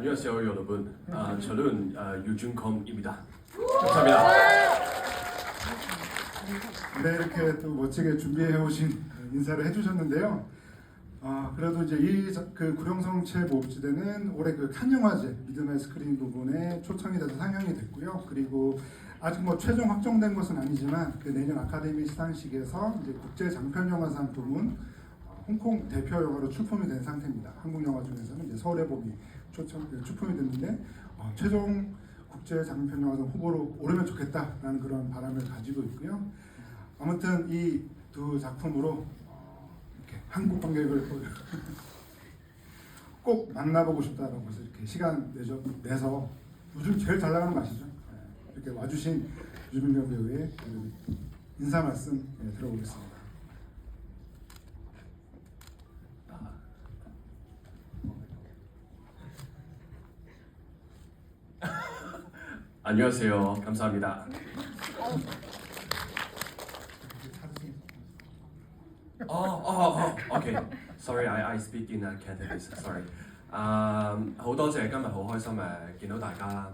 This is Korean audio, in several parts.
안녕하세요 여러분. 저는 유준컴입니다. 감사합니다. 네, 이렇게 또 멋지게 준비해 오신 인사를 해주셨는데요. 그래도 이제 그 구룡성체 모읍지대는 올해 그 칸 영화제 미드나잇 스크린 부분에 초청이 돼서 상영이 됐고요. 그리고 아직 뭐 최종 확정된 것은 아니지만 그 내년 아카데미 시상식에서 이제 국제 장편 영화상 부문 홍콩 대표 영화로 출품이 된 상태입니다. 한국 영화 중에서는 이제 서울의 봄이 출품이 됐는데 최종 국제 장편 영화상 후보로 오르면 좋겠다라는 그런 바람을 가지고 있고요. 아무튼 이 두 작품으로 이렇게 한국 관객을 꼭 만나보고 싶다라고 해서 이렇게 시간 내서 요즘 제일 잘 나가는 거 아시죠? 이렇게 와주신 유준경 배우의 인사 말씀 들어보겠습니다. 안녕하세요. 감사합니다. OK。Sorry, I speak in Cantonese. Sorry。好多謝今日好開心見到大家啦。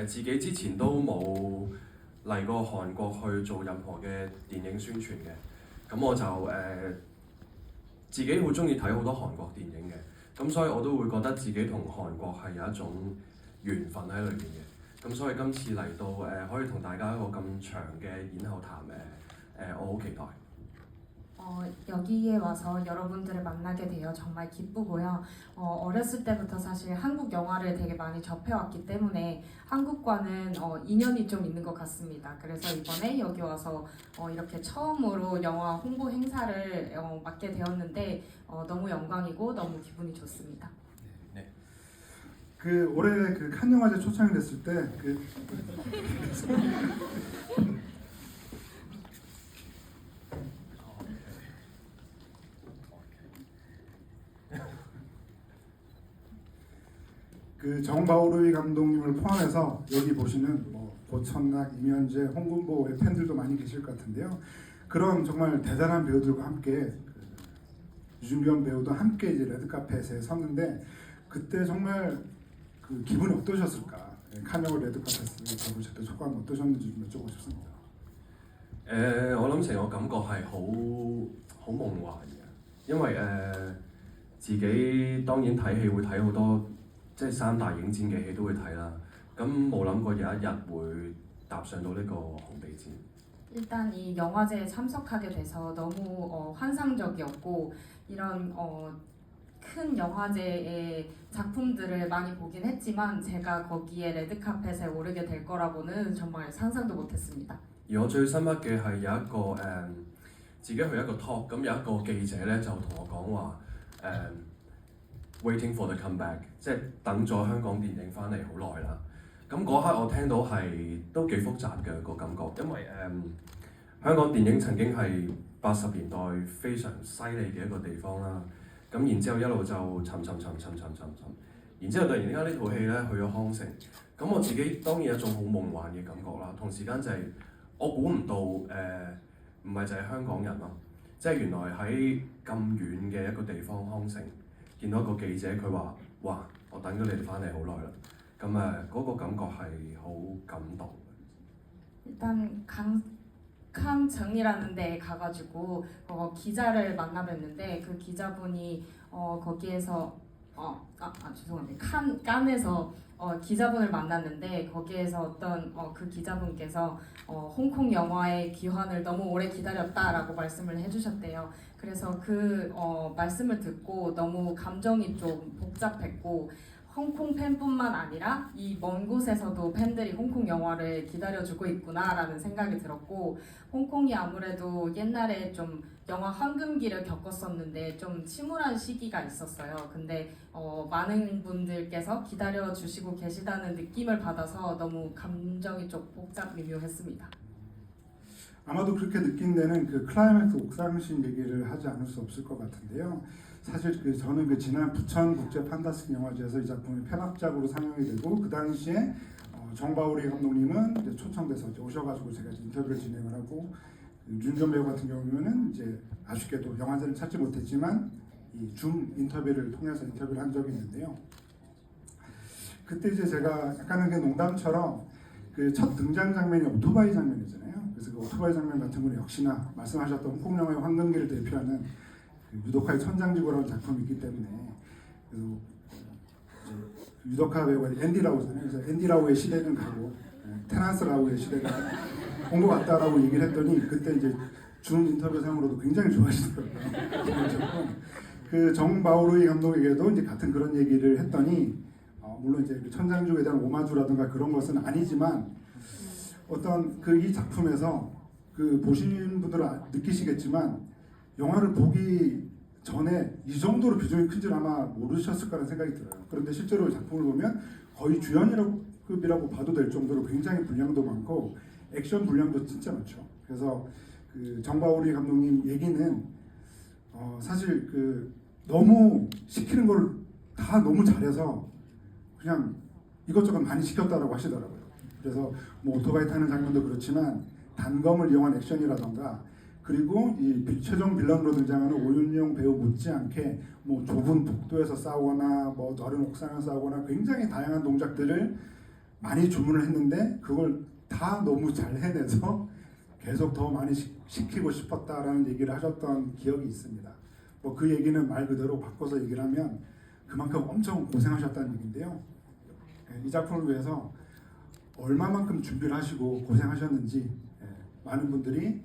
自己之前都冇嚟過韓國去做任何嘅電影宣傳嘅，咁我就自己好中意睇好多韓國電影嘅，咁所以我都會覺得自己同韓國係有一種緣分喺裏面嘅。咁所以今次嚟到可以同大家一個咁長嘅演後談我好期待。 여기에 와서 여러분들을 만나게 되어 정말 기쁘고요. 어렸을 때부터 사실 한국 영화를 되게 많이 접해왔기 때문에 한국과는 인연이 좀 있는 것 같습니다. 그래서 이번에 여기 와서 이렇게 처음으로 영화 홍보 행사를 맡게 되었는데 너무 영광이고 너무 기분이 좋습니다. 네. 그 올해 그 칸 영화제 초청이 됐을 때 그 정바오루이 감독님을 포함해서 여기 보시는 뭐 고천락, 임현재, 홍금보의 팬들도 많이 계실 것 같은데요. 그런 정말 대단한 배우들과 함께 유준경 배우도 함께 이제 레드카펫에 섰는데 그때 정말 그 기분이 어떠셨을까? 칸 영화 레드카펫을 가보실 때 소감 어떠셨는지 좀 여쭤보고 싶습니다. 我諗成個感覺係好夢幻嘅，因為自己當然睇戲會睇好多。 即係三大影展嘅戲都會睇啦，咁冇諗過有一日會踏上到呢個紅地毯。 일단 이 영화제에 참석하게 돼서 너무 환상적이었고 이런 큰 영화제의 작품들을 많이 보긴 했지만 제가 거기에 레드카펫에 오르게 될 거라고는 정말 상상도 못했습니다. 而我最深刻嘅係有一個自己去一個 talk， 咁有一個記者咧就同我講話Waiting for the comeback， 即係等咗香港電影翻嚟好耐啦。咁嗰刻我聽到係都幾複雜嘅個感覺，因為香港電影曾經係80年代非常犀利嘅一個地方啦。咁然之後一路就沉，然之後突然之間呢套戲咧去咗康城，咁我自己當然有一種好夢幻嘅感覺啦。同時間就係我估唔到唔係就係香港人咯，即係原來喺咁遠嘅一個地方康城。 見到一個記者，佢話：哇！我等咗你哋翻嚟好耐啦。咁嗰個感覺係好感動。 일단 칸청이라는 데에 가가지고 기자를 만나 뵀는데 그 기자분이 거기에서 죄송합니다. 칸에서 기자분을 만났는데 거기에서 어떤 그 기자분께서 홍콩 영화의 귀환을 너무 오래 기다렸다라고 말씀을 해주셨대요. 그래서 그 말씀을 듣고 너무 감정이 좀 복잡했고 홍콩 팬뿐만 아니라 이 먼 곳에서도 팬들이 홍콩 영화를 기다려주고 있구나라는 생각이 들었고 홍콩이 아무래도 옛날에 좀 영화 황금기를 겪었었는데 좀 침울한 시기가 있었어요. 근데 많은 분들께서 기다려주시고 계시다는 느낌을 받아서 너무 감정이 좀 복잡 미묘했습니다. 아마도 그렇게 느낀 데는 그 클라이맥스 옥상신 얘기를 하지 않을 수 없을 것 같은데요. 사실 저는 그 지난 부천 국제 판타스틱 영화제에서 이 작품이 폐막작으로 상영이 되고 그 당시에 정바오리 감독님은 이제 초청돼서 이제 오셔가지고 제가 인터뷰를 진행을 하고 윤전 배우 같은 경우는 이제 아쉽게도 영화제를 찾지 못했지만 이 줌 인터뷰를 통해서 인터뷰를 한 적이 있는데요. 그때 이제 제가 약간은 그 농담처럼 그 첫 등장 장면이 오토바이 장면이잖아요. 그래서 그 오토바이 장면 같은 거는 역시나 말씀하셨던 홍콩 영화의 황금기를 대표하는 그 유도카의 천장지구라는 작품이 있기 때문에 그래서 이제 유도카 배우가 앤디 라우잖아요. 그래서 앤디 라우의 시대는 가고 테란스 라우의 시대가 온 것 같다라고 얘기를 했더니 그때 이제 준 인터뷰상으로도 굉장히 좋아하시더라고요. 그 정바오루이 감독에게도 이제 같은 그런 얘기를 했더니 물론 이제 그 천장주에 대한 오마주라든가 그런 것은 아니지만 어떤 그 이 작품에서 그 보시는 분들은 느끼시겠지만 영화를 보기 전에 이 정도로 비중이 큰 줄 아마 모르셨을 거라는 생각이 들어요. 그런데 실제로 작품을 보면 거의 주연급이라고 봐도 될 정도로 굉장히 분량도 많고 액션 분량도 진짜 많죠. 그래서 그 정바오리 감독님 얘기는 사실 그 너무 시키는 걸 다 너무 잘해서 그냥 이것저것 많이 시켰다라고 하시더라고요. 그래서 뭐 오토바이 타는 장면도 그렇지만 단검을 이용한 액션이라던가 그리고 이 최종 빌런으로 등장하는 오윤용 배우 못지않게 뭐 좁은 복도에서 싸우거나 뭐 넓은 옥상에서 싸우거나 굉장히 다양한 동작들을 많이 주문을 했는데 그걸 다 너무 잘 해내서 계속 더 많이 시키고 싶었다라는 얘기를 하셨던 기억이 있습니다. 뭐 그 얘기는 말 그대로 바꿔서 얘기를 하면 그만큼 엄청 고생하셨다는 얘기인데요. 이 작품을 위해서 얼마만큼 준비를 하시고 고생하셨는지 많은 분들이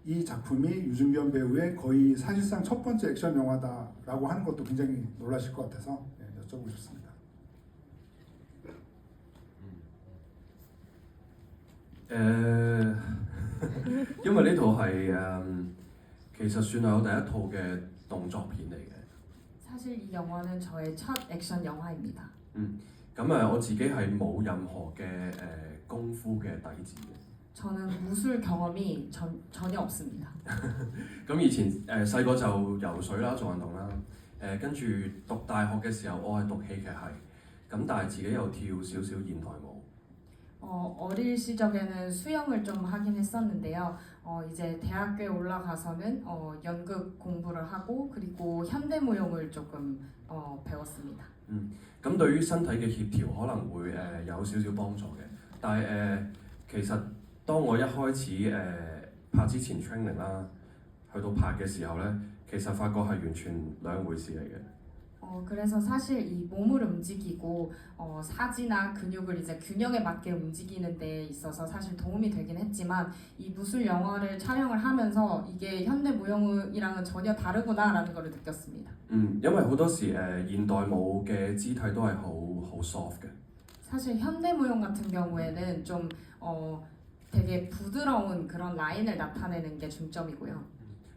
이 작품이 유승균 배우의 거의 사실상 첫 번째 액션 영화다라고 하는 것도 굉장히 놀라실 것 같아서 여쭤보고 싶습니다. 因為呢套係其實算係我第一套嘅動作片嚟嘅。 사실 이 영화는 저의 첫 액션 영화입니다. 咁我自己係冇任何嘅功夫嘅底子嘅。 저는 무술 경험이 전혀 없습니다. 咁以前細個就游水啦，做運動啦。跟住讀大學嘅時候，我係讀戲劇系，咁但係自己又跳少少現代舞。 어릴 시절에는 수영을 좀 하긴 했었는데요. 이제 대학교에 올라가서는 연극 공부를 하고 그리고 현대무용을 조금 배웠습니다. 咁對於身體嘅協調可能會有少少幫助嘅，但係其實當我一開始拍之前 training 啦，去到拍嘅時候咧，其實發覺係完全兩回事嚟嘅。 그래서 사실 이 몸을 움직이고 사지나 근육을 이제 균형에 맞게 움직이는 데 있어서 사실 도움이 되긴 했지만 이 무술 영화를 촬영을 하면서 이게 현대 무용이랑은 전혀 다르구나라는 걸 느꼈습니다. 因為好多時現代舞嘅肢體都係好 soft 嘅。 사실 현대 무용 같은 경우에는 좀 되게 부드러운 그런 라인을 나타내는 게 중점이고요.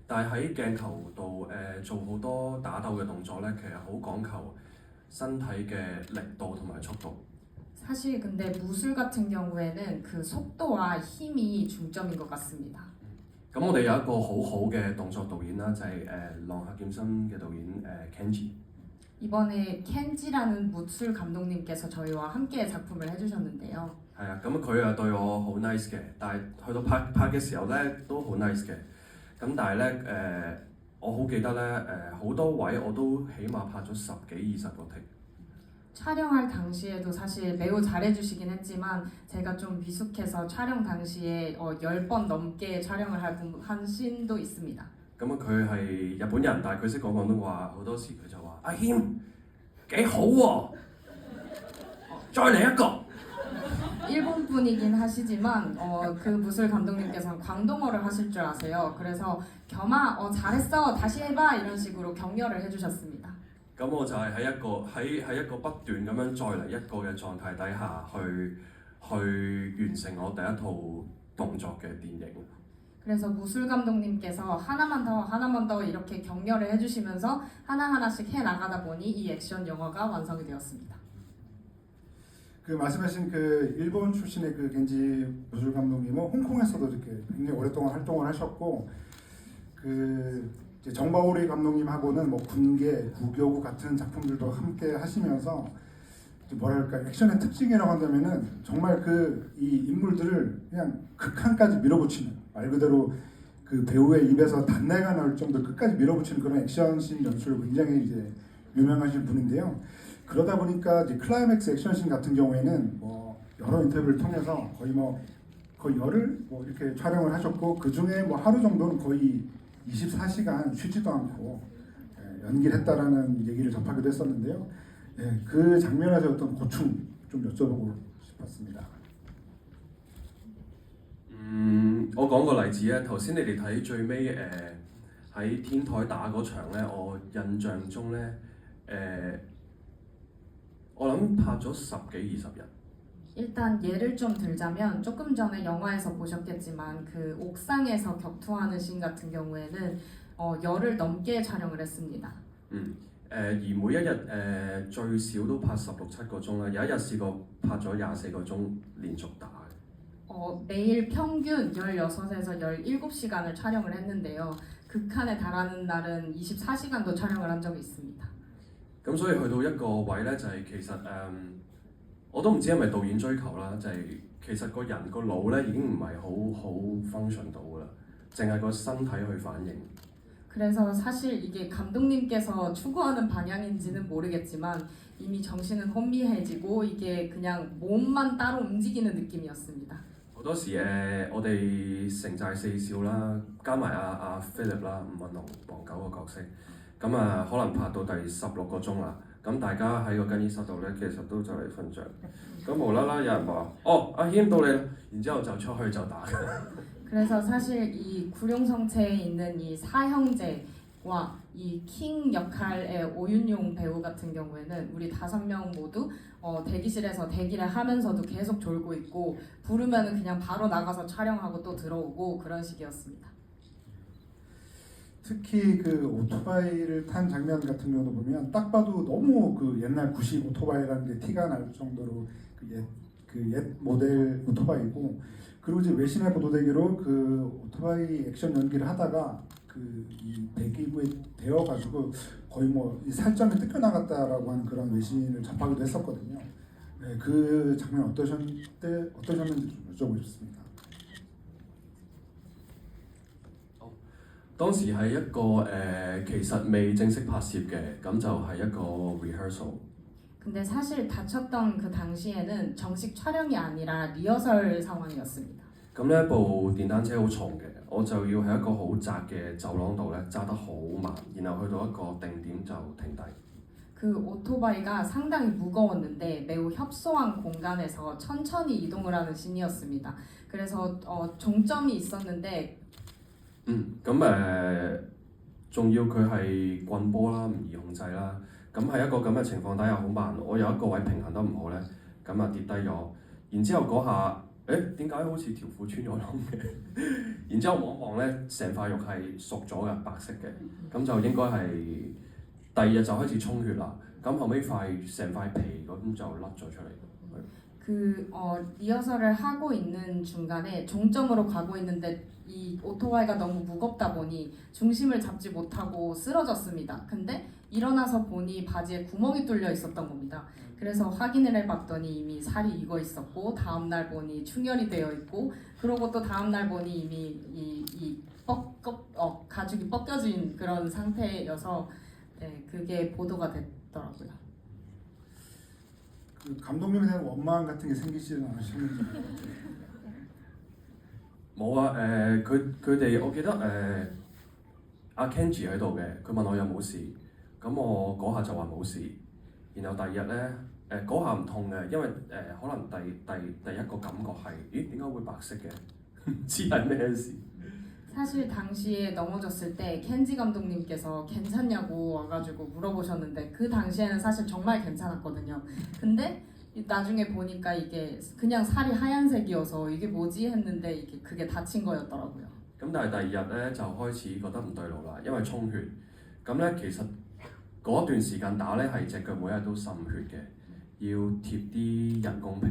但係喺鏡頭度做好多打鬥嘅動作咧，其實好講求身體嘅力度同埋速度。 사실 근데 무술 같은 경우에는 그 속도와 힘이 중점인 것 같습니다. 咁我哋有一個好好嘅動作導演啦，就係浪客劍心嘅導演Kenji。 이번에 켄지라는 무술 감독님께서 저희와 함께 작품을 해주셨는데요. 係啊，咁佢對我好 nice 嘅，但係去到拍嘅時候咧都好 nice 嘅。 咁但係咧我好記得咧好多位我都起碼拍咗10幾20個 take。 촬영할 당시에도 사실 매우 잘해주시긴 했지만 제가 좀 미숙해서 촬영 당시에 10번 넘게 촬영을 한 씬도 있습니다. 咁佢係日本人，但係佢識講廣東話，好多時佢就話：阿謙幾好喎，再嚟一個。 일본 분이긴 하시지만 그 무술 감독님께서는 광동어를 하실 줄 아세요. 그래서 겸아 잘했어 다시 해봐 이런 식으로 격려를 해주셨습니다. 咁我就係喺一個不斷咁樣再嚟一個嘅狀態底下去完成我第一套動作嘅電影。 그래서 무술 감독님께서 하나만 더 이렇게 격려를 해주시면서 하나하나씩 해 나가다 보니 이 액션 영화가 완성이 되었습니다. 그 말씀하신 그 일본 출신의 그 겐지 무술 감독님은 홍콩에서도 이렇게 굉장히 오랫동안 활동을 하셨고 그 이제 정바오리 감독님하고는 뭐 군계, 구교구 같은 작품들도 함께 하시면서 뭐랄까 액션의 특징이라고 한다면은 정말 그 이 인물들을 그냥 극한까지 밀어붙이는 말 그대로 그 배우의 입에서 단내가 나올 정도 끝까지 밀어붙이는 그런 액션씬 연출을 굉장히 이제 유명하신 분인데요. 그러다 보니까 이제 클라이맥스 액션씬 같은 경우에는 뭐 여러 인터뷰를 통해서 거의 열흘 뭐 이렇게 촬영을 하셨고 그 중에 뭐 하루 정도는 거의 24시간 쉬지도 않고 연기를 했다라는 얘기를 접하기도 했었는데요. 그 장면에서 어떤 고충 좀 여쭤보고 싶었습니다. 我講個例子咧，頭先你哋睇最尾喺天台打嗰場咧，我印象中咧我諗拍咗十幾20日。 일단 예를 좀 들자면 조금 전에 영화에서 보셨겠지만 그 옥상에서 격투하는 씬 같은 경우에는 열흘 넘게 촬영을 했습니다. 而每一日最少都拍16、7個鐘啦，有一日試過拍咗24個鐘連續打。 매일 평균 16에서 17시간을 촬영을 했는데요. 극한에 달하는 날은 24시간도 촬영을 한 적이 있습니다. 咁所以去到一個位咧，就係、其實我都唔知係咪導演追求啦，就係、其實個人個腦咧已經唔係好 function 到噶啦，淨係個身體去反應。 그래서 사실 이게 감독님께서 추구하는 방향인지는 모르겠지만 이미 정신은 혼미해지고 이게 그냥 몸만 따로 움직이는 느낌이었습니다. 好多時我哋城寨四少啦，加埋阿 Philip 啦，伍允龍、黃九個角色，咁可能拍到第16個鐘啦。 咁大家喺個更衣室度咧，其實都就嚟瞓着。咁無啦啦有人話：哦，阿謙到你啦，然之後就出去就打。 그래서 사실 이 구룡성체에 있는 이 사형제와 이 킹 역할의 오윤용 배우 같은 경우에는 우리 5명 모두 대기실에서 대기를 하면서도 계속 졸고 있고 부르면은 그냥 바로 나가서 촬영하고 또 들어오고 그런 식이었습니다. 특히 그 오토바이를 탄 장면 같은 경우도 보면 딱 봐도 너무 그 옛날 90 오토바이라는 게 티가 날 정도로 그 옛 모델 오토바이고, 그리고 이제 외신에 보도되기로 그 오토바이 액션 연기를 하다가 그 이 배기구에 데어가지고 거의 뭐 이 살점이 뜯겨나갔다라고 하는 그런 외신을 접하기도 했었거든요. 그 장면 어떠셨는지 좀 여쭤보고 싶습니다. 當時係一個其實未正式拍攝嘅，咁就係一個 rehearsal。 근데 사실 다쳤던 그 당시에는 정식 촬영이 아니라 리허설 상황이었습니다. 咁呢部電單車好重嘅，我就要喺一個好窄嘅走廊度咧揸得好慢，然後去到一個定點就停低。 그 오토바이가 상당히 무거웠는데 매우 협소한 공간에서 천천히 이동을 하는 씬이었습니다. 그래서 종점이 있었는데 咁仲要佢係棍波啦，唔易控制啦。咁喺一個咁嘅情況底下好慢，我有一個位平衡得唔好咧，咁跌低咗。然之後嗰下，點解好似條褲穿咗窿嘅？然之後望一望咧，成塊肉係熟咗嘅，白色嘅，咁就應該係第二日就開始充血啦。咁後尾成塊皮咁就甩咗出嚟。 리허설을 하고 있는 중간에 종점으로 가고 있는데 이 오토바이가 너무 무겁다 보니 중심을 잡지 못하고 쓰러졌습니다. 근데 일어나서 보니 바지에 구멍이 뚫려 있었던 겁니다. 그래서 확인을 해봤더니 이미 살이 익어 있었고 다음날 보니 충혈이 되어 있고, 그러고 또 다음날 보니 이미 가죽이 벗겨진 그런 상태여서 그게 보도가 됐더라고요. 그 감독님에 대한 원망 같은 게 생기시는 않으셨는지. 冇啊，佢哋我記得阿 Kenji 喺度嘅，佢問我有冇事，咁我嗰下就話冇事，然後第二日咧嗰下唔痛嘅，因為可能第一個感覺係咦點解會白色嘅，唔知係咩事。 사실 당시에 넘어졌을 때 켄지 감독님께서 괜찮냐고 와가지고 물어보셨는데 그 당시에는 사실 정말 괜찮았거든요. 근데 나중에 보니까 이게 그냥 살이 하얀색이어서 이게 뭐지 했는데 그게 다친 거였더라고요. 咁但係第二日咧就開始覺得唔對路啦，因為充血。咁咧其實嗰段時間打咧係隻腳每日都滲血嘅，要貼啲人工皮。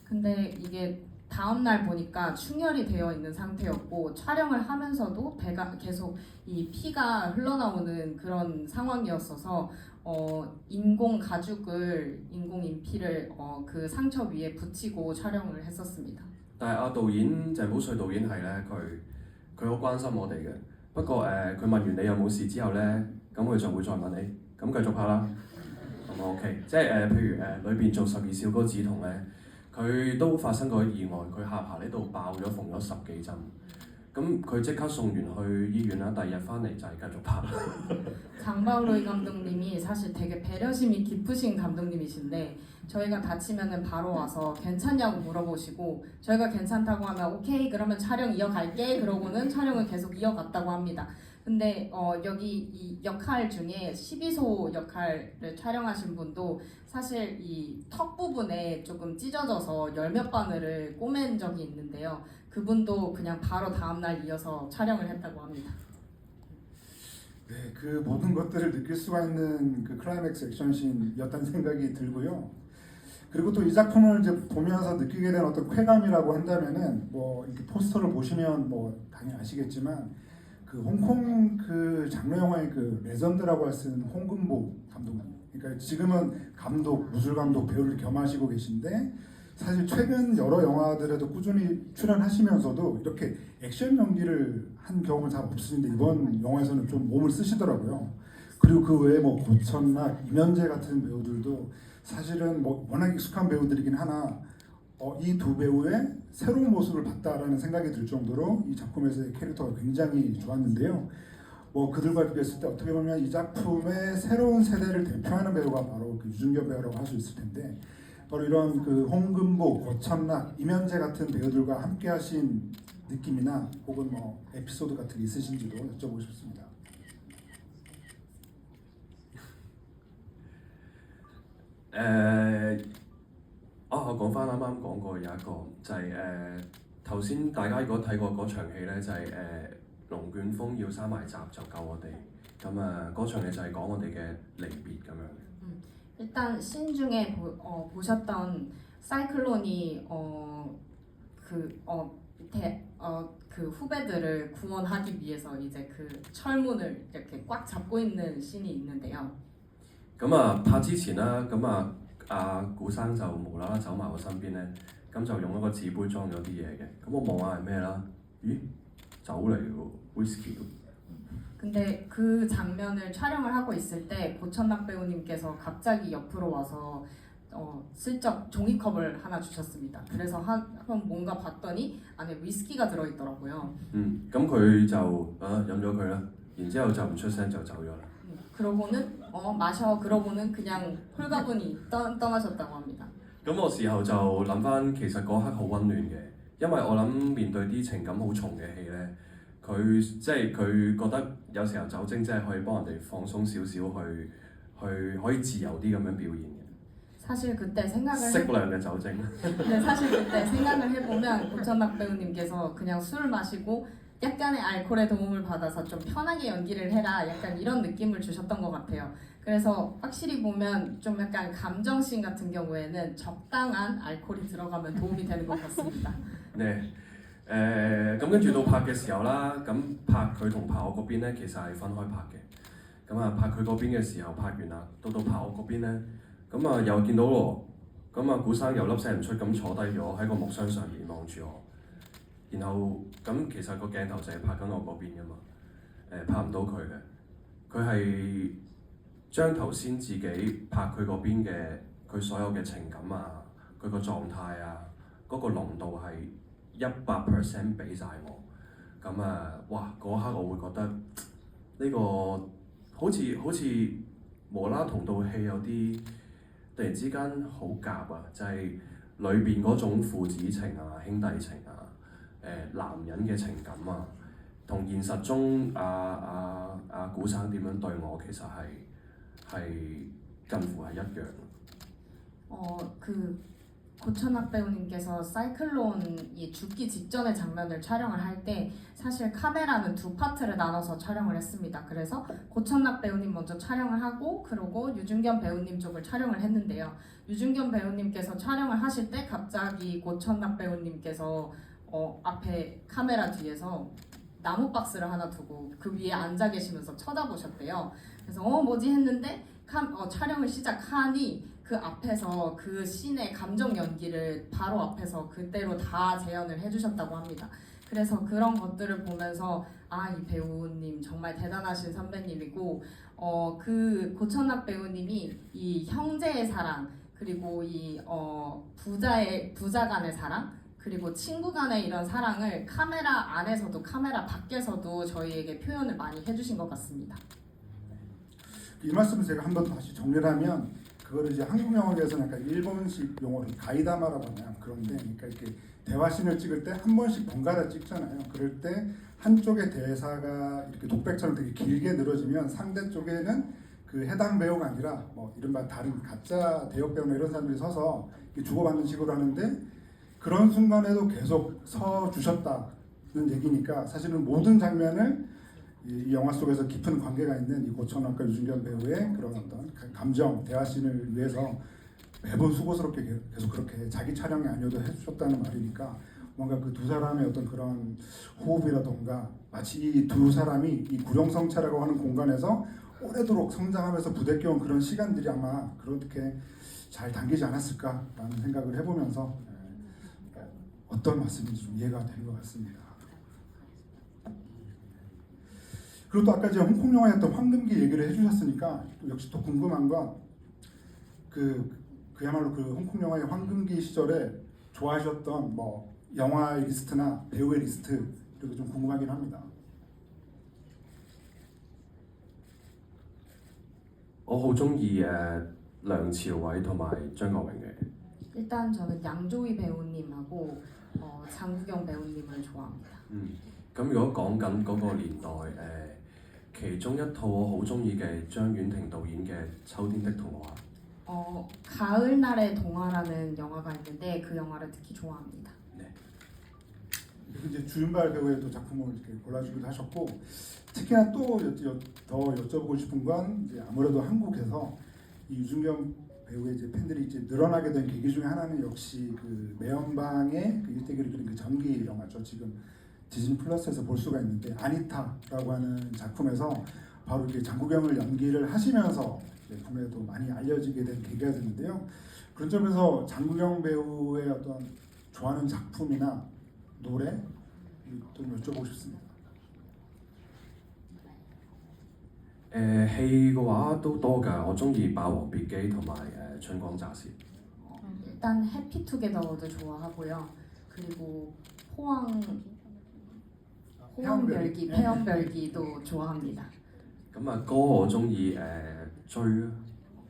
근데 이게 다음날 보니까 충혈이 되어 있는 상태였고 촬영을 하면서도 배가 계속 이 피가 흘러나오는 그런 상황이었어서 인공 가죽을 인공 인피를 그 상처 위에 붙이고 촬영을 했었습니다. 但係阿導演鄭保瑞導演係咧，佢好關心我哋嘅。不過佢問完你有冇事之後咧，咁佢就會再問你，咁繼續拍啦，好 OK，即係譬如裏邊做12小嗰個梓童咧，佢都發生過意外，佢下巴呢度爆咗，縫咗10幾針。咁佢即刻送完去醫院啦，第二日翻嚟就係繼續拍。 장바로이 감독님이 사실 되게 배려심이 깊으신 감독님이신데 저희가 다치면은 바로 와서 괜찮냐고 물어보시고 저희가 괜찮다고 하면 오케이 그러면 촬영 이어갈게 그러고는 촬영을 계속 이어갔다고 합니다. 근데 여기 이 역할 중에 12소 역할을 촬영하신 분도 사실 이 턱 부분에 조금 찢어져서 열몇 바늘을 꼬맨 적이 있는데요. 그분도 그냥 바로 다음날 이어서 촬영을 했다고 합니다. 네, 그 모든 것들을 느낄 수가 있는 그 클라이맥스 액션씬이었다는 생각이 들고요. 그리고 또 이 작품을 이제 보면서 느끼게 된 어떤 쾌감이라고 한다면은 뭐 이렇게 포스터를 보시면 뭐 당연히 아시겠지만 그 홍콩 그 장르 영화의 그 레전드라고 할 수 있는 홍금보 감독님. 그러니까 지금은 감독, 무술 감독 배우를 겸하시고 계신데 사실 최근 여러 영화들에도 꾸준히 출연하시면서도 이렇게 액션 연기를 한 경험은 잘 없으신데 이번 영화에서는 좀 몸을 쓰시더라고요. 그리고 그 외에 뭐 고천락, 이면재 같은 배우들도 사실은 뭐 워낙 익숙한 배우들이긴 하나 이 두 배우의 새로운 모습을 봤다라는 생각이 들 정도로 이 작품에서의 캐릭터가 굉장히 좋았는데요. 뭐 그들과 비교했을 때 어떻게 보면 이 작품의 새로운 세대를 대표하는 배우가 바로 그 유준겸 배우라고 할 수 있을 텐데 바로 이런 그 홍금보, 고천락, 이면재 같은 배우들과 함께하신 느낌이나 혹은 뭐 에피소드 같은 게 있으신지도 여쭤보고 싶습니다.我講翻啱啱講過有一個就係頭先大家如果睇過嗰場戲咧，就係龍捲風要閂埋閘就救我哋。咁嗰場戲就係講我哋嘅離別咁樣。 일단 신 중에 보셨던 사이클론이 그 후배들을 구원하기 위해서 이제 그 철문을 이렇게 꽉 잡고 있는 씬이 있는데요. 拍之前啦，阿古生就無啦啦走埋我身邊咧，咁就用一個紙杯裝咗啲嘢嘅。咁我望下係咩啦？咦，酒嚟嘅喎 ，whisky。 근데 그 장면을 촬영을 하고 있을 때 고천락 배우님께서 갑자기 옆으로 와서 슬쩍 종이컵을 하나 주셨습니다. 그래서 한번 뭔가 봤더니 안에 위스키가 들어있더라고요. 咁佢就飲咗佢啦，然之後就唔出聲就走咗啦。 그러고는 마셔 그러고는 그냥 홀가분히 떠나셨다고 합니다. 咁我時候就諗翻，其實嗰刻好温暖嘅，因為我諗面對啲情感好重嘅戲咧，佢即係佢覺得有時候酒精真係可以幫人哋放鬆少少，去可以自由啲咁樣表現嘅。 사실 그때 생각을適量嘅酒精。 네, 사실 그때 생각을 해보면 고천락 배우님께서 그냥 술을 마시고 약간의 알코올의 도움을 받아서 좀 편하게 연기를 해라 약간 이런 느낌을 주셨던 것 같아요. 그래서 확실히 보면 좀 약간 감정씬 같은 경우에는 적당한 알코올이 들어가면 도움이 되는 것 같습니다. 네，咁跟住到拍嘅時候啦，咁拍佢同拍我嗰邊咧，其實係分開拍嘅。咁拍佢嗰邊嘅時候拍完啦，到拍我嗰邊咧，咁又見到咯，咁古生又粒聲唔出，咁坐低咗喺個木箱上面望住我。 然後其實個鏡頭就係拍緊我嗰邊噶嘛，拍唔到佢嘅，佢係將頭先自己拍佢嗰邊嘅佢所有嘅情感啊，佢個狀態啊，嗰個濃度係100% 俾晒我，哇嗰刻我會覺得呢個好似無啦同套戲有啲突然之間好夾啊，就係裏邊嗰種父子情啊、兄弟情啊。 男人嘅情感啊，同現實中古生點樣對我其實係近乎係一樣。그 고천학 배우님께서 사이클론이 죽기 직전의 장면을 촬영을 할 때 사실 카메라는 두 파트를 나눠서 촬영을 했습니다. 그래서 고천락 배우님 먼저 촬영을 하고 그러고 유준겸 배우님 쪽을 촬영을 했는데요. 유준겸 배우님께서 촬영을 하실 때 갑자기 고천락 배우님께서 앞에 카메라 뒤에서 나무 박스를 하나 두고 그 위에 앉아 계시면서 쳐다보셨대요. 그래서 뭐지 했는데 촬영을 시작하니 그 앞에서 그 씬의 감정 연기를 바로 앞에서 그대로 다 재현을 해주셨다고 합니다. 그래서 그런 것들을 보면서 아, 이 배우님 정말 대단하신 선배님이고 그 고천학 배우님이 이 형제의 사랑 그리고 이 부자 간의 사랑 그리고 친구 간의 이런 사랑을 카메라 안에서도 카메라 밖에서도 저희에게 표현을 많이 해주신 것 같습니다. 이 말씀을 제가 한번 다시 정리를 하면 그거를 이제 한국 영화계에서는 약간 일본식 용어로 가이다마라고 하냐 그런데 그러니까 이렇게 대화씬을 찍을 때 한 번씩 번갈아 찍잖아요. 그럴 때 한쪽의 대사가 이렇게 독백처럼 되게 길게 늘어지면 상대 쪽에는 그 해당 배우가 아니라 뭐 이른바 다른 가짜 대역 배우나 이런 사람들이 서서 이렇게 주고받는 식으로 하는데 그런 순간에도 계속 서 주셨다는 얘기니까 사실은 모든 장면을 이 영화 속에서 깊은 관계가 있는 이 고천학과 유준겸 배우의 그런 어떤 감정 대화씬을 위해서 매번 수고스럽게 계속 그렇게 자기 촬영이 아니어도 해주셨다는 말이니까 뭔가 그 두 사람의 어떤 그런 호흡이라던가 마치 이 두 사람이 이 구룡성체라고 하는 공간에서 오래도록 성장하면서 부대껴온 그런 시간들이 아마 그렇게 잘 당기지 않았을까라는 생각을 해보면서 어떤 말씀인지 좀 이해가 되는 것 같습니다. 그리고 또 아까 이제 홍콩 영화였던 황금기 얘기를 해주셨으니까 또 역시 또 궁금한 건 그야말로 그 홍콩 영화의 황금기 시절에 좋아하셨던 뭐 영화의 리스트나 배우의 리스트 이렇게 좀 궁금하긴 합니다. 我好中意梁朝偉同埋張國榮嘅。 일단 저는 양조위 배우님하고 장국영 배우님을 좋아합니다. 咁如果講緊嗰個年代其中一套我好中意嘅張婉婷導演嘅《秋天的童話》。 가을날의 동화라는 영화가 있는데 그 영화를 특히 좋아합니다. 그리고 이제 주윤발 배우의 또 작품을 이렇게 골라주기도 하셨고 특히나 또 더 여쭤보고 싶은 건 이제 아무래도 한국에서 이 유준겸 배우의 이제 팬들이 이제 늘어나게 된 계기 중에 하나는 역시 그 매연방의 그 일대기를 그린 그 전기 영화죠. 지금 디즈니 플러스에서 볼 수가 있는데 아니타라고 하는 작품에서 바로 이게 장국영을 연기를 하시면서 국내에도 많이 알려지게 된 계기가 됐는데요. 그런 점에서 장국영 배우의 어떤 좋아하는 작품이나 노래 좀 여쭤보고 싶습니다. 戲嘅話都多㗎，我中意《霸王別姬》同埋《春光乍泄》。 일단 해피투게더도 좋아하고요. 그리고 호황별기, 태연별기도 좋아합니다. 咁啊歌我中意追啦。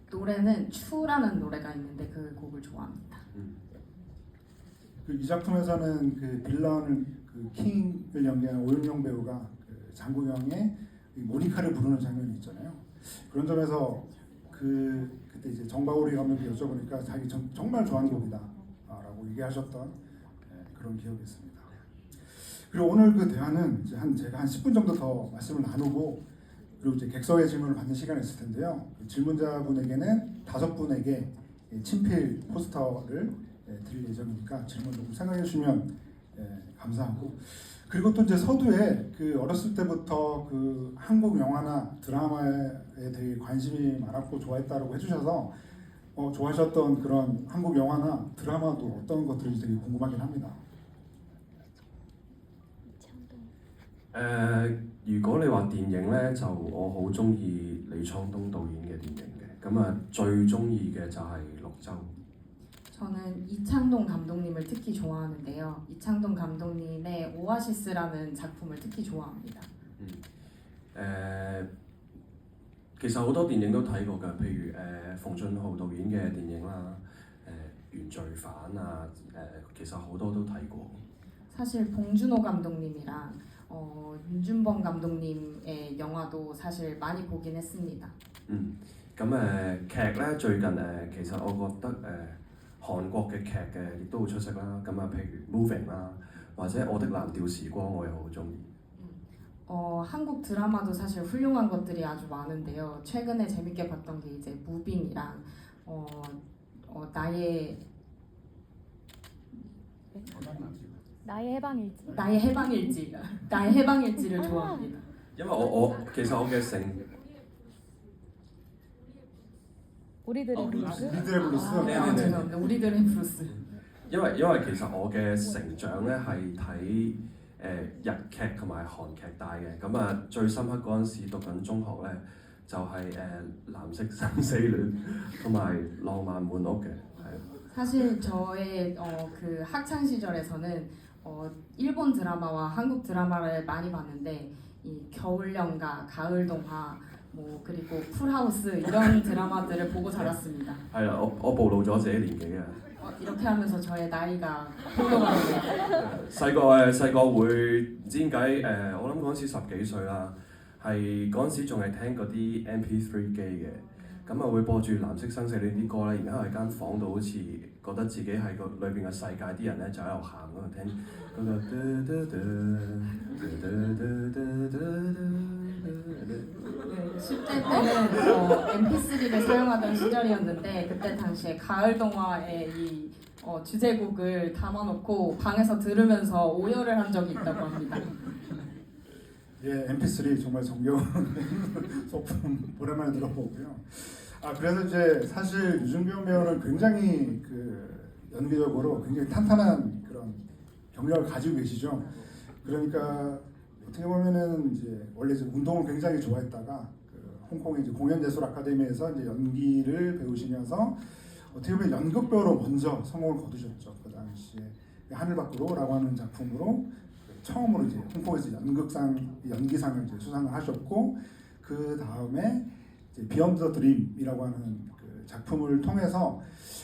노래는 추라는 노래가 있는데 그 곡을 좋아합니다. 이 작품에서는 그 빌런을 그 킹을 연기하는 오윤용 배우가 그 장국영의 모니카를 부르는 장면이 있잖아요. 그런 점에서 그때 이제 정바울이 감독이 여쭤보니까 자기 정말 좋아하는 곡이다라고 얘기하셨던 그런 기억이 있습니다. 그리고 오늘 그 대화는 이제 제가 한 10분 정도 더 말씀을 나누고 그리고 이제 객석의 질문을 받는 시간이 있을 텐데요. 질문자분에게는 5분에게 친필 포스터를 드릴 예정이니까 질문 조금 생각해 주시면 감사하고 그리고 또 이제 서두에 그 어렸을 때부터 그 한국 영화나 드라마에 되게 관심이 많았고 좋아했다라고 해주셔서 좋아하셨던 그런 한국 영화나 드라마도 어떤 것들인지 되게 궁금하긴 합니다. 如果你話電影呢，就我好中意李滄東導演嘅電影嘅，咁啊最中意嘅就係《綠洲》。 저는 이창동 감독님을 특히 좋아하는데요. 이창동 감독님의 오아시스라는 작품을 특히 좋아합니다. 其實好多電影都睇過㗎，譬如馮俊豪導演嘅電影啦，原罪犯啊，其實好多都睇過。 사실 봉준호 감독님이랑 윤준범 감독님의 영화도 사실 많이 보긴 했습니다. 咁劇咧最近其實我覺得韓國嘅劇亦都好出色啦。咁啊，譬如 Moving 啦，或者我的藍調時光，我又好中意。 한국 드라마도 사실 훌륭한 것들이 아주 많은데요. 최근에 재밌게 봤던 게 이제 무빙이랑 나의 해방일지를 좋아합니다. 因為我其實我嘅成 우리들의 블루스? 우리들의 블루스. 죄송합니다. 우리들의 브루스. 因為其實我嘅成長咧係睇日劇同埋韓劇帶嘅。咁啊最深刻嗰陣時讀緊中學咧，就係、藍色生死戀同埋浪漫滿屋嘅，係。 사실 저의 그 학창 시절에서는 일본 드라마와 한국 드라마를 많이 봤는데 이 겨울연가, 가을 동화, 뭐 그리고 풀하우스 이런 드라마들을 보고 자랐습니다. 係啦，我暴露咗自己年紀啊！ 이렇게 하면서 저의 나이가 폭로가는데 細個會唔知點解我諗嗰陣時10幾歲啦，係嗰陣時仲係聽嗰啲 MP3 機嘅，咁啊會播住藍色生死戀啲歌咧，然後喺間房度好似覺得自己喺個裏邊嘅世界，啲人咧就喺度行嗰度聽嗰個。 10대 때는 MP3를 사용하던 시절이었는데 그때 당시에 가을 동화의 이 주제곡을 담아놓고 방에서 들으면서 오열을 한 적이 있다고 합니다. 예, MP3 정말 정겨운 소품 오랜만에 들어보고요. 그래서 이제 사실 유준경 배우는 굉장히 그 연기적으로 굉장히 탄탄한 그런 경력을 가지고 계시죠. 그러니까 어떻게 보면은 이제 원래 이제 운동을 굉장히 좋아했다가 그 홍콩의 이제 공연예술 아카데미에서 이제 연기를 배우시면서 어떻게 보면 연극 배우로 먼저 성공을 거두셨죠. 그 당시에 하늘 밖으로라고 하는 작품으로 처음으로 이제 홍콩에서 연기상을 이제 수상을 하셨고, 그 다음에 이제 비욘드 더 드림이라고 하는 그 작품을 통해서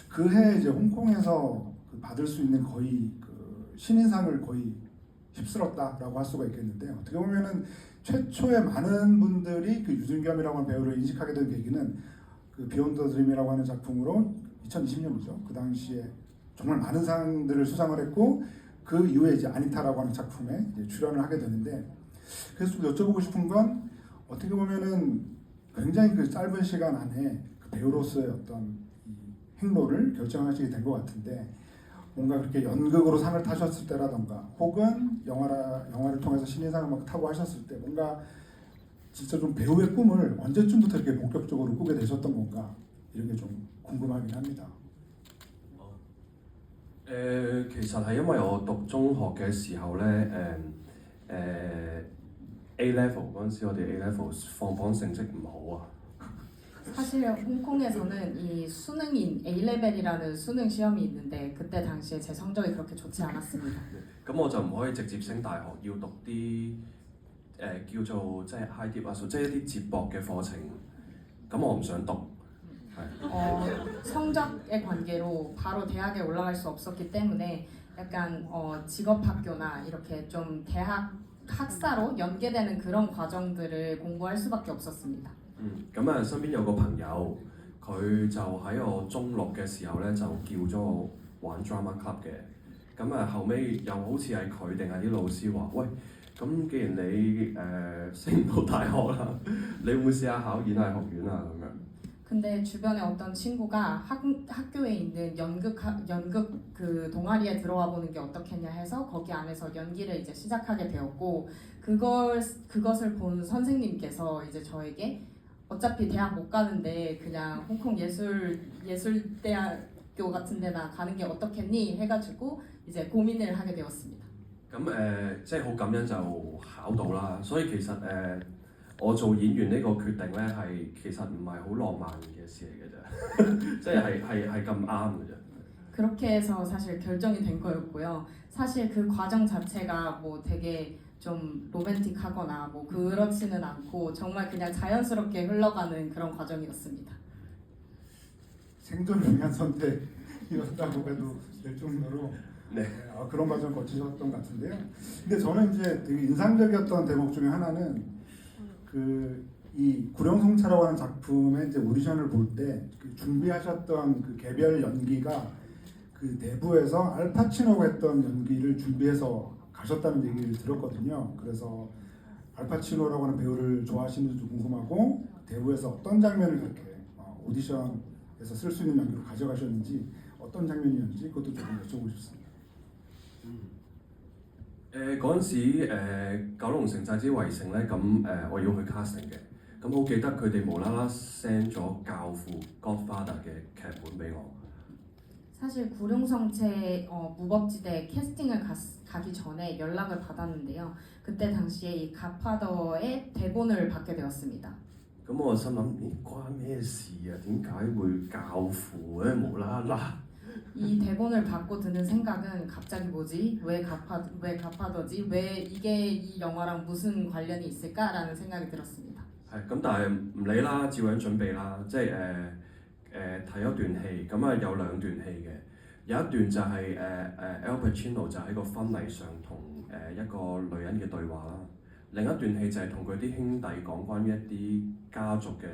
그 해 이제 홍콩에서 그 받을 수 있는 거의 그 신인상을 거의 휩쓸었다라고 할 수가 있겠는데, 어떻게 보면은 최초에 많은 분들이 그 유준겸이라고 하는 배우를 인식하게 된 계기는 그 비욘드 더 드림이라고 하는 작품으로 2020년이죠. 그 당시에 정말 많은 상들을 수상을 했고, 그 이후에 이제 아니타라고 하는 작품에 이제 출연을 하게 되는데, 그래서 좀 여쭤보고 싶은 건 어떻게 보면은 굉장히 그 짧은 시간 안에 그 배우로서의 어떤 이 행로를 결정하시게 된 것 같은데, 뭔가 그렇게 연극으로 상을 타셨을 때라던가 혹은 영화를 통해서 신인상을 막 타고 하셨을 때 뭔가 진짜 좀 배우의 꿈을 언제쯤부터 이렇게 본격적으로 꾸게 되셨던 건가, 이런 게 좀 궁금하긴 합니다. 其實係因為我讀中學嘅時候咧，A level 嗰陣時，我哋 A level 放榜成績唔好啊。 사실 홍콩에서는 이 수능인 A 레벨이라는 수능 시험이 있는데 그때 당시에 제 성적이 그렇게 좋지 않았습니다. 咁我就唔可以直接升大學，要讀啲叫做即係 high dip 啊，即係一啲接駁嘅課程。咁我唔想讀，係。 성적의 관계로 바로 대학에 올라갈 수 없었기 때문에 약간 직업학교나 이렇게 좀 대학 학사로 연계되는 그런 과정들을 공부할 수밖에 없었습니다. 咁啊，身邊有個朋友，佢就喺我中六嘅時候咧，就叫咗我玩 drama club 嘅。咁啊，後尾又好似係佢定係啲老師話：喂，咁既然你升唔到大學啦，你會唔會試下考演藝學院啊？咁樣。 근데 주변에 어떤 친구가 학교에 있는 연극 그 동아리에 들어와 보는 게 어떻겠냐 해서 거기 안에서 연기를 이제 시작하게 되었고, 그것을 본 선생님께서 이제 저에게 어차피 대학 못 가는데 그냥 홍콩 예술대학교 같은 데나 가는 게 어떻겠니 해가지고 이제 고민을 하게 되었습니다. 咁即係好感恩就考到啦。所以其實我做演員呢個決定咧係其實唔係好浪漫嘅事嚟嘅啫，即係咁啱嘅啫。 그렇게 해서 사실 결정이 된 거였고요. 사실 그 과정 자체가 뭐 되게 좀 로맨틱하거나 뭐 그렇지는 않고 정말 그냥 자연스럽게 흘러가는 그런 과정이었습니다. 생존을 위한 선택이었다고 해도 될 정도로 네. 그런 과정 거치셨던 것 같은데요. 근데 저는 이제 되게 인상적이었던 대목 중에 하나는 이 구룡성차라고 하는 작품의 이제 오디션을 볼 때 그 준비하셨던 그 개별 연기가 그 내부에서 알파치노가 했던 연기를 준비해서 가셨다는 얘기를 들었거든요. 그래서 알파치노라고 하는 배우를 좋아하시는지도 궁금하고, 대부에서 어떤 장면을 그렇게 오디션에서 쓸 수 있는 연기로 가져가셨는지, 어떤 장면이었는지 그것도 조금 여쭤보고 싶습니다. 嗰陣時九龍城寨之圍城咧，咁我要去 casting 嘅，咁好記得佢哋無啦啦 send 咗教父 Godfather 嘅劇本俾我。 사실 구룡성체 무법지대 캐스팅을 가기 전에 연락을 받았는데요. 그때 당시에 이 갓파더의 대본을 받게 되었습니다. 咁我心諗，咦關咩事啊？點解會教父咧無啦啦？ 이 대본을 받고 드는 생각은 갑자기 뭐지? 왜 갓파더지? 왜 이게 이 영화랑 무슨 관련이 있을까라는 생각이 들었습니다. 係咁，但係唔理啦，照樣準備啦。即係睇一段戲，咁啊有兩段戲嘅，有一段就係Al Pacino 就喺個婚禮上同一個女人嘅對話啦，另一段戲就係同佢啲兄弟講關於一啲家族嘅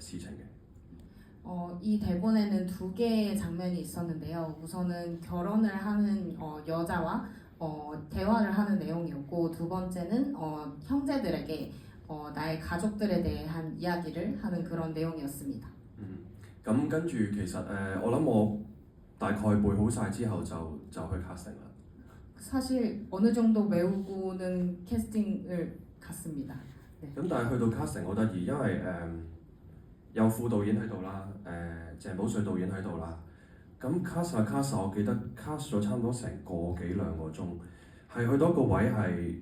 事情嘅。 이 대본에는 두 개의 장면이 있었는데요. 우선은 결혼을 하는 여자와 대화를 하는 내용이었고 두 번째는 형제들에게 나의 가족들에 대한 이야기를 하는 그런 내용이었습니다. 咁跟住其實我諗我大概背好晒之後就去 casting 啦。 사실 어느 정도 외우고는 캐스팅을 갔습니다. 咁但係去到 casting 好得意，因為有副導演喺度啦，鄭保瑞導演喺度啦。咁 cast 下 cast 下，我記得 cast 咗差唔多成個幾兩個鐘，係去到一個位係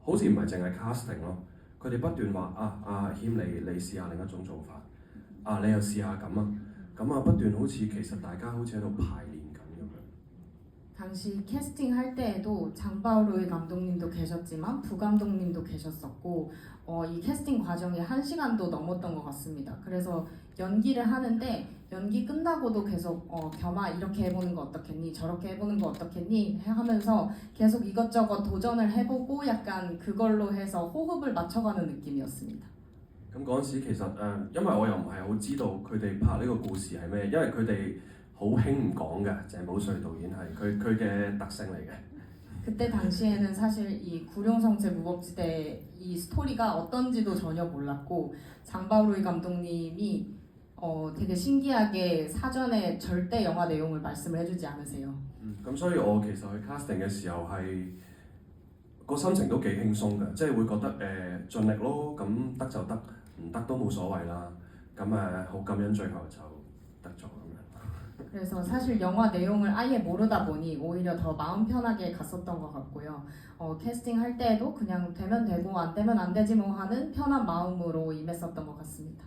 好似唔係淨係 casting 咯，佢哋不斷話阿謙你試下另一種做法，你又試下咁啊，咁啊不斷好似其實大家好似喺度排練緊咁樣。 당시 캐스팅 할 때에도 장바오로이 감독님도 계셨지만 부감독님도 계셨었고 이 캐스팅 과정이 1시간도 넘었던 것 같습니다. 그래서 연기를 하는데 연기 끝나고도 계속 겸아 이렇게 해보는 거 어떻겠니? 저렇게 해보는 거 어떻겠니? 하면서 계속 이것저것 도전을 해보고 약간 그걸로 해서 호흡을 맞춰가는 느낌이었습니다. 咁嗰陣時其實因為我又唔係好知道佢哋拍呢個故事係咩，因為佢哋好興唔講嘅，鄭保瑞導演係佢嘅特性嚟嘅。 그때 당시에는 사실 이 구룡성체 무법지대 이 스토리가 어떤지도 전혀 몰랐고 장바오로이 감독님이 되게 신기하게 사전에 절대 영화 내용을 말씀을 해주지 않으세요. 咁所以我其實去 casting 嘅時候係個心情都幾輕鬆嘅，即係會覺得盡力咯，咁得就得，唔得都冇所謂啦。咁好感恩最後就得咗咁樣。 그래서 사실 영화 내용을 아예 모르다 보니 오히려 더 마음 편하게 갔었던 것 같고요. 캐스팅 할 때에도 그냥 되면 되고 안 되면 안 되지 뭐 하는 편한 마음으로 임했었던 것 같습니다.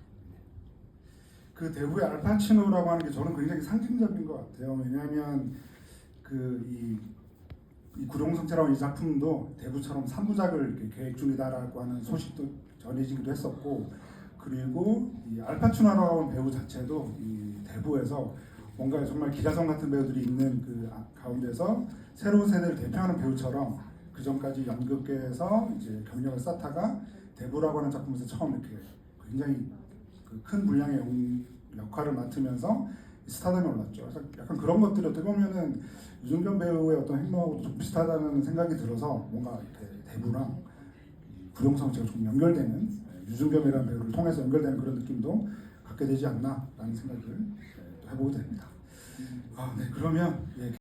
그 대부의 알파치노라고 하는 게 저는 굉장히 상징적인 것 같아요. 왜냐하면 이 구룡성체라는 이 작품도 대부처럼 3부작을 이렇게 계획 중이다라고 하는 소식도 전해지기도 했었고, 그리고 이 알파치노라고 하는 배우 자체도 이 대부에서 뭔가 정말 기라성 같은 배우들이 있는 그 가운데서 새로운 세대를 대표하는 배우처럼 그 전까지 연극계에서 이제 경력을 쌓다가 대부라고 하는 작품에서 처음 이렇게 굉장히 그 큰 분량의 역할을 맡으면서 스타덤에 올랐죠. 그래서 약간 그런 것들이 어떻게 보면은 유승균 배우의 어떤 행동하고도 좀 비슷하다는 생각이 들어서 뭔가 이렇게 대부랑 구룡성체가 좀 연결되는 유승균이라는 배우를 통해서 연결되는 그런 느낌도 갖게 되지 않나라는 생각을 해보게 됩니다. 네, 그러면